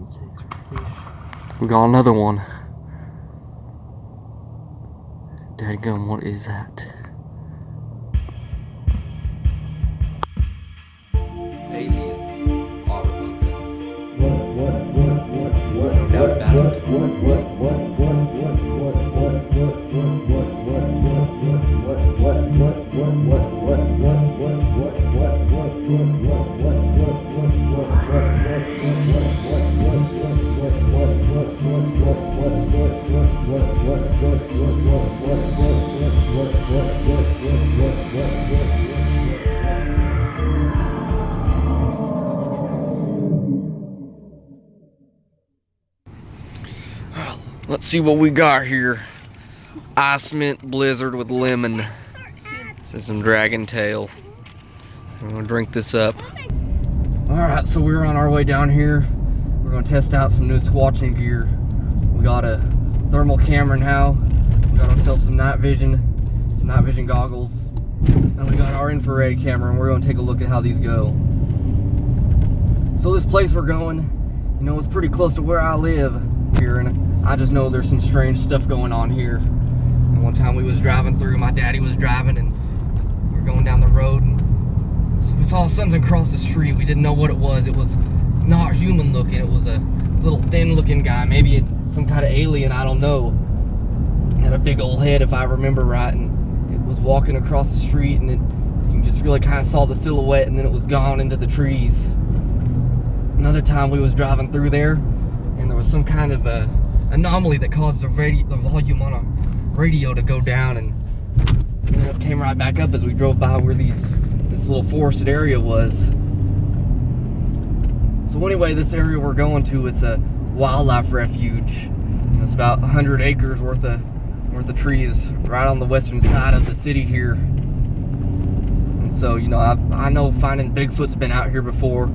insects or fish. We got another one. Dadgum, what is that? Aliens are among us. There's no doubt about it. Let's see what we got here. Ice mint blizzard with lemon. This is some dragon tail. I'm gonna drink this up. Alright, so we're on our way down here. We're gonna test out some new squatching gear. We got a thermal camera now. We got ourselves some night vision goggles. And we got our infrared camera, and we're gonna take a look at how these go. So this place we're going, you know, it's pretty close to where I live here, and I just know there's some strange stuff going on here. And one time we was driving through, my daddy was driving, and we were going down the road, and we saw something cross the street. We didn't know what it was. It was not human looking. It was a little thin looking guy, maybe some kind of alien, I don't know. Had a big old head, if I remember right, and it was walking across the street, and you just really kind of saw the silhouette, and then it was gone into the trees. Another time we was driving through there, and there was some kind of anomaly that caused the volume on a radio to go down, and it came right back up as we drove by where this little forested area was. So anyway, this area we're going to, it's a wildlife refuge. And it's about 100 acres worth of trees right on the western side of the city here. And so, you know, I know finding Bigfoot's been out here before.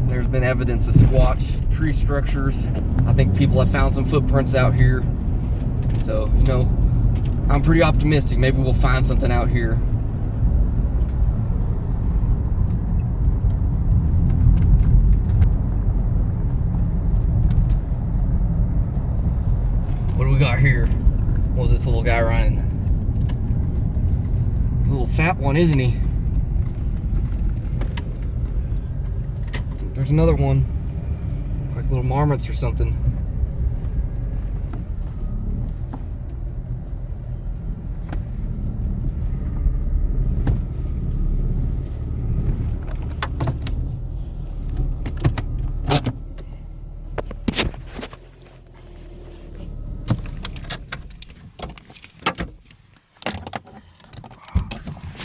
There's been evidence of Sasquatch tree structures. I think people have found some footprints out here. So, you know, I'm pretty optimistic. Maybe we'll find something out here. What do we got here? What was this little guy running? He's a little fat one, isn't he? There's another one. It's like little marmots or something.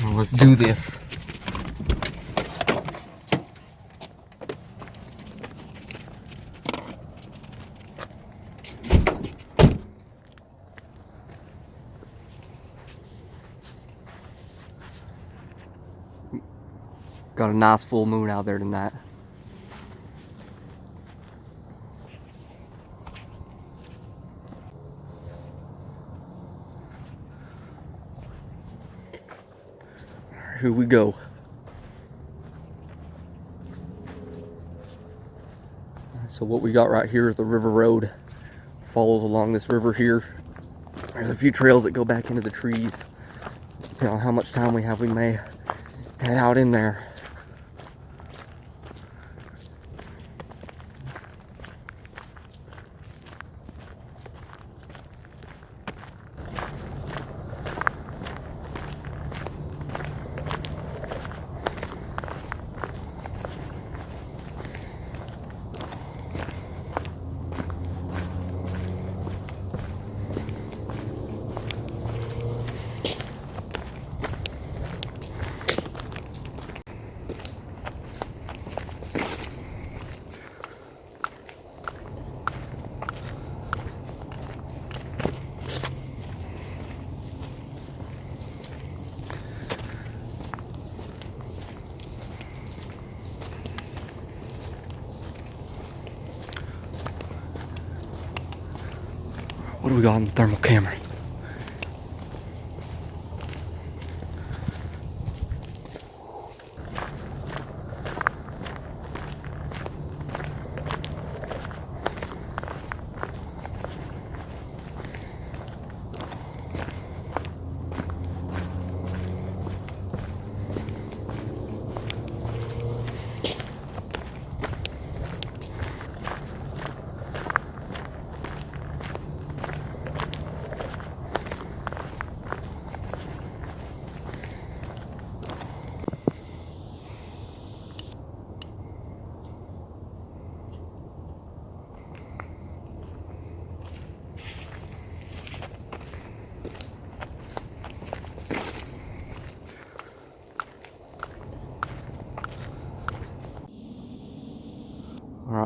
Well, let's do this. Got a nice full moon out there tonight. Alright, here we go. So what we got right here is the river road. Follows along this river here. There's a few trails that go back into the trees. Depending on how much time we have, we may head out in there. What do we got on the thermal camera?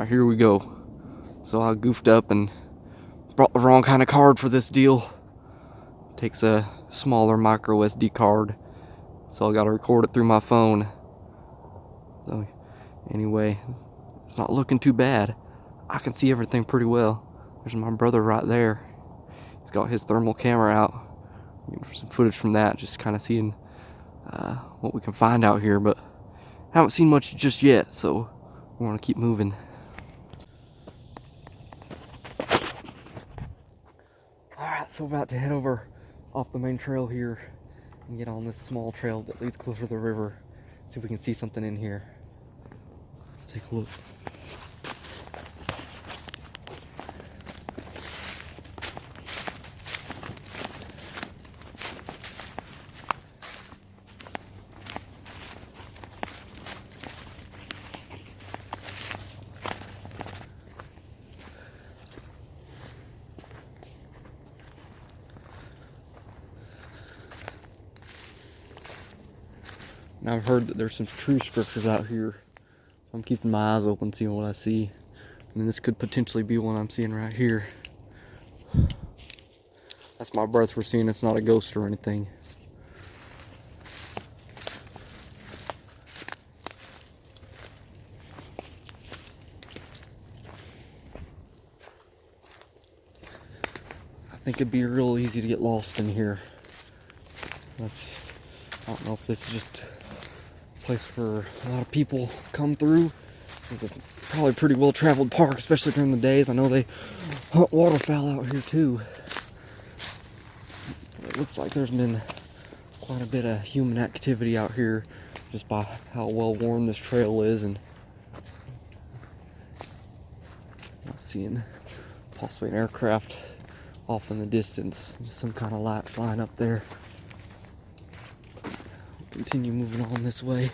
Alright, here we go. So I goofed up and brought the wrong kind of card for this deal. Takes a smaller micro SD card, so I gotta record it through my phone. So anyway, it's not looking too bad. I can see everything pretty well. There's my brother right there. He's got his thermal camera out. Getting some footage from that, just kind of seeing what we can find out here, but haven't seen much just yet, so we want to keep moving. Alright, so we're about to head over off the main trail here and get on this small trail that leads closer to the river. See if we can see something in here. Let's take a look. Now I've heard that there's some true structures out here, so I'm keeping my eyes open, seeing what I see. And this could potentially be one I'm seeing right here. That's my breath we're seeing. It's not a ghost or anything. I think it'd be real easy to get lost in here. I don't know if this is just a place where a lot of people come through. It's probably a pretty well traveled park, especially during the days. I know they hunt waterfowl out here too. It looks like there's been quite a bit of human activity out here just by how well worn this trail is, and I'm seeing possibly an aircraft off in the distance. Just some kind of light flying up there. Continue moving on this way.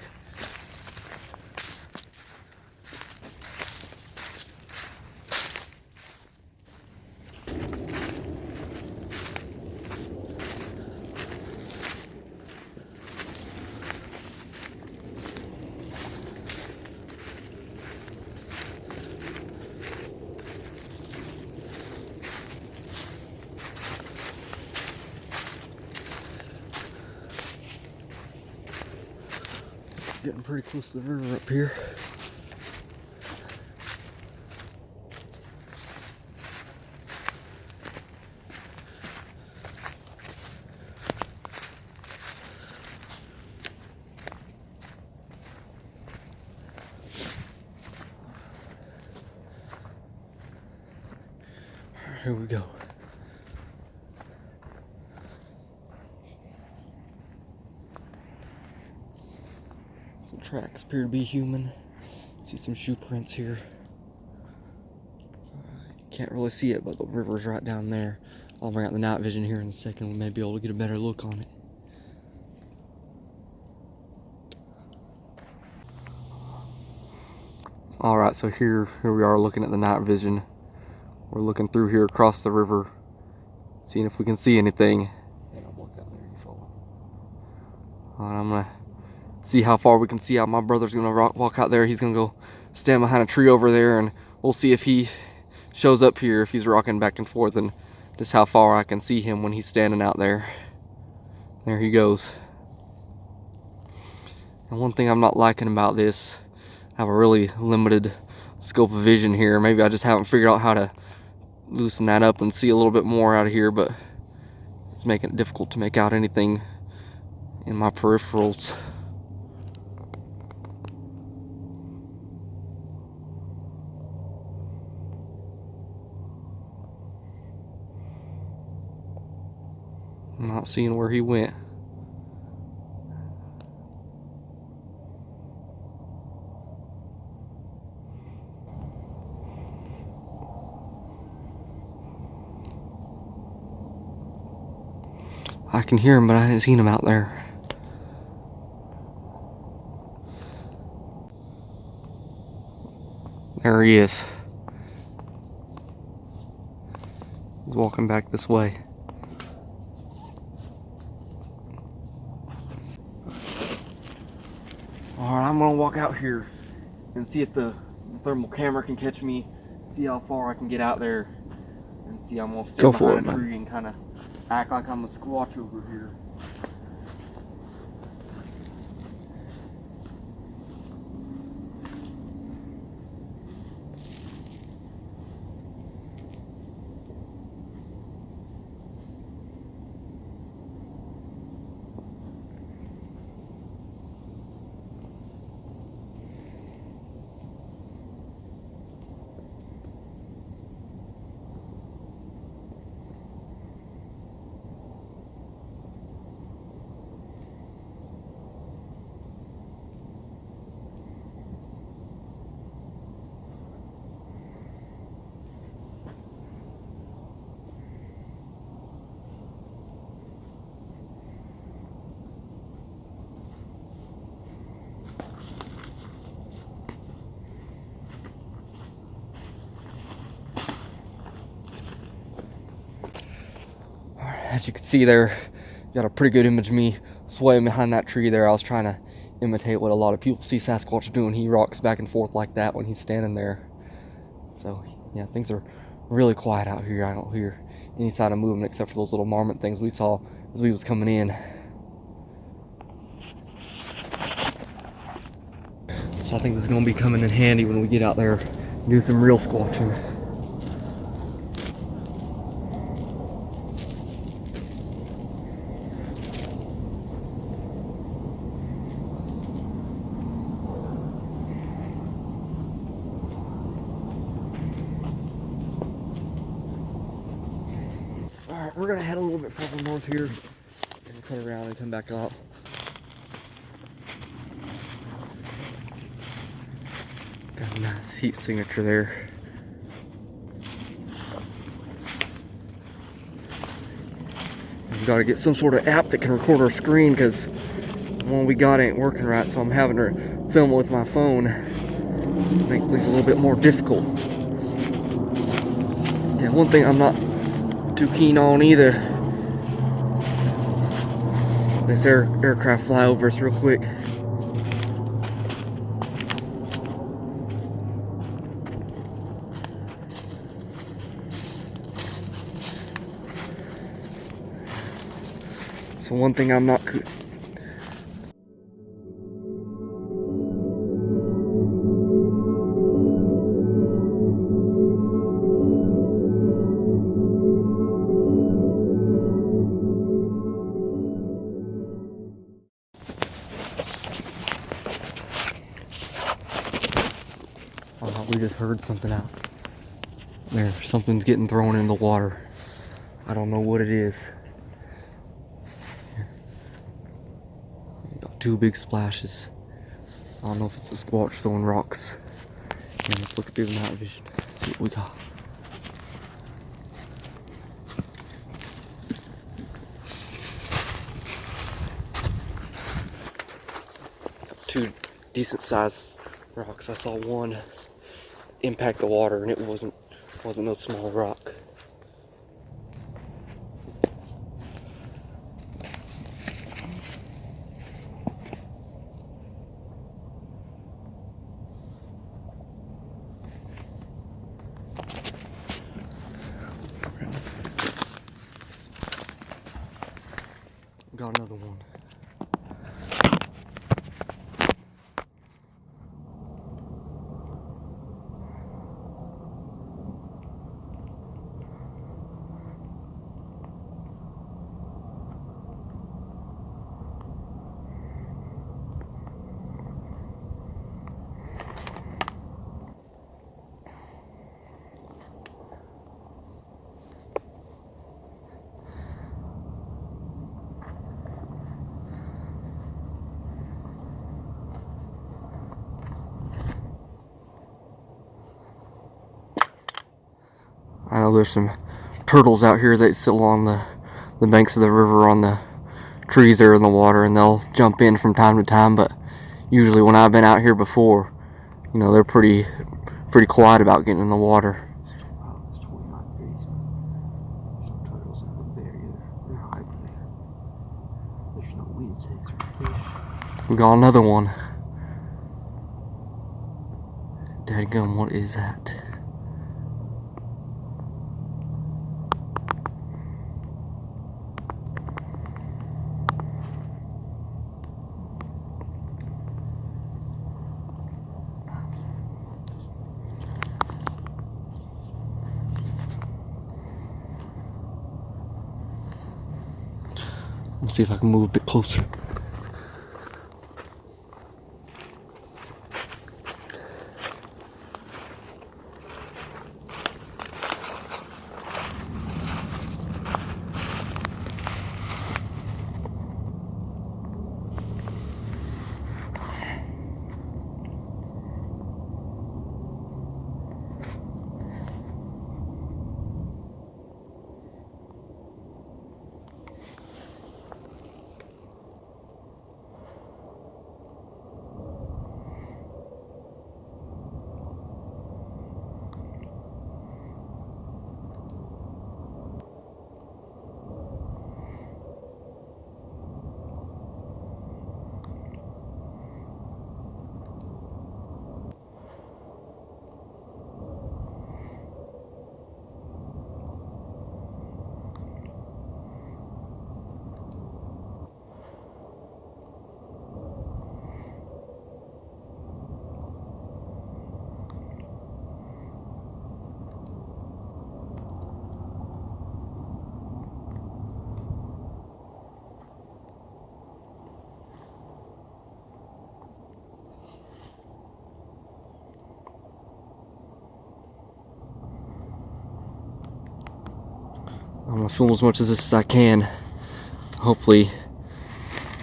Getting pretty close to the river up here. Here we go. Some tracks appear to be human. See some shoe prints here. Can't really see it, but the river's right down there. I'll bring out the night vision here in a second. We may be able to get a better look on it. Alright, so here we are looking at the night vision. We're looking through here across the river, seeing if we can see anything. And I'm gonna see how far we can see out. My brother's gonna walk out there. He's gonna go stand behind a tree over there, and we'll see if he shows up here, if he's rocking back and forth, and just how far I can see him when he's standing out there. There he goes. And one thing I'm not liking about this, I have a really limited scope of vision here. Maybe I just haven't figured out how to loosen that up and see a little bit more out of here, but it's making it difficult to make out anything in my peripherals. I'm not seeing where he went. I can hear him, but I haven't seen him out there. There he is. He's walking back this way. Alright, I'm gonna walk out here and see if the The thermal camera can catch me, see how far I can get out there, and see I'm gonna sit Go for behind it, a man. tree and kind of act like I'm a Squatch over here. As you can see there, got a pretty good image of me swaying behind that tree there. I was trying to imitate what a lot of people see Sasquatch doing. He rocks back and forth like that when he's standing there. So yeah, things are really quiet out here. I don't hear any sign of movement except for those little marmot things we saw as we was coming in. So I think this is going to be coming in handy when we get out there and do some real squatching. Alright, we're gonna head a little bit further north here and cut around and come back out. Got a nice heat signature there. We've got to get some sort of app that can record our screen because the one we got ain't working right, so I'm having to film it with my phone. Makes things a little bit more difficult. Yeah, one thing I'm not too keen on either. This aircraft flyovers real quick. So one thing I'm not we just heard something out there. Something's getting thrown in the water. I don't know what it is. Got two big splashes. I don't know if it's a Squatch throwing rocks. And let's look through the night vision. See what we got. Two decent sized rocks. I saw one impact the water, and it wasn't no small rock. Got another one. I know there's some turtles out here that sit along the banks of the river on the trees there in the water, and they'll jump in from time to time, but usually when I've been out here before, you know, they're pretty quiet about getting in the water. We got another one Dadgum, what is that? Let's see if I can move a bit closer. I'm gonna film as much of this as I can. Hopefully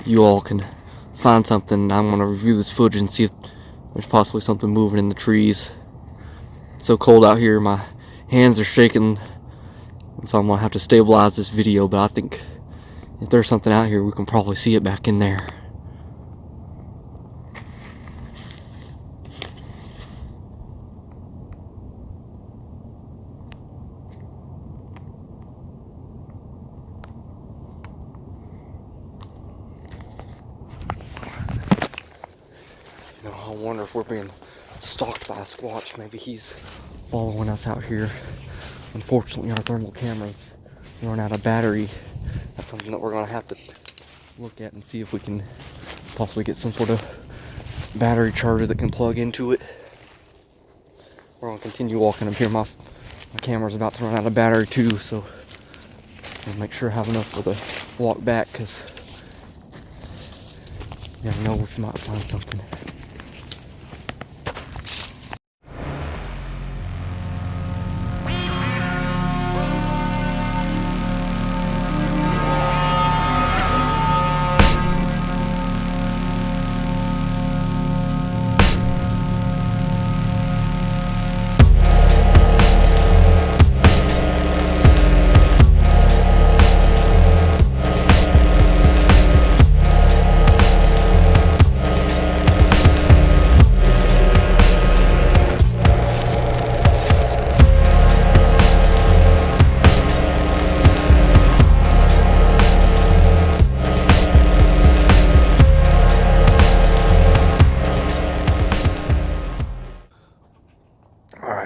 you all can find something. I'm gonna review this footage and see if there's possibly something moving in the trees. It's so cold out here, my hands are shaking, and so I'm gonna have to stabilize this video, but I think if there's something out here, we can probably see it back in there. You know, I wonder if we're being stalked by a Squatch. Maybe he's following us out here. Unfortunately, our thermal cameras run out of battery. That's something that we're gonna have to look at and see if we can possibly get some sort of battery charger that can plug into it. We're gonna continue walking up here. My camera's about to run out of battery too, so I'll make sure I have enough for the walk back, because you never know if you might find something.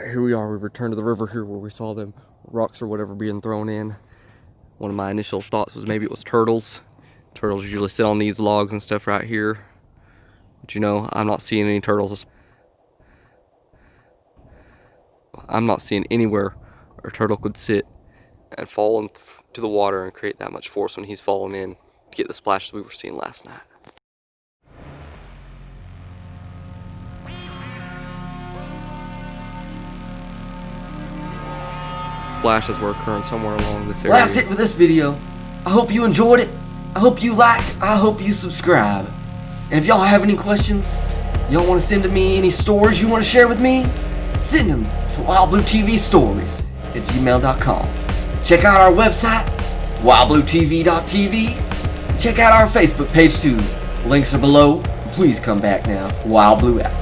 Here we are, we returned to the river here where we saw them rocks or whatever being thrown in. One of my initial thoughts was maybe it was turtles. Turtles usually sit on these logs and stuff right here. But you know, I'm not seeing any turtles. I'm not seeing anywhere where a turtle could sit and fall into the water and create that much force when he's falling in to get the splashes we were seeing last night. Splashes were occurring somewhere along this area. Well, that's it for this video. I hope you enjoyed it. I hope you like. I hope you subscribe. And if y'all have any questions, y'all want to send to me any stories you want to share with me, send them to wildbluetvstories@gmail.com. Check out our website, wildbluetv.tv. Check out our Facebook page too. Links are below. Please come back now. Wild Blue out.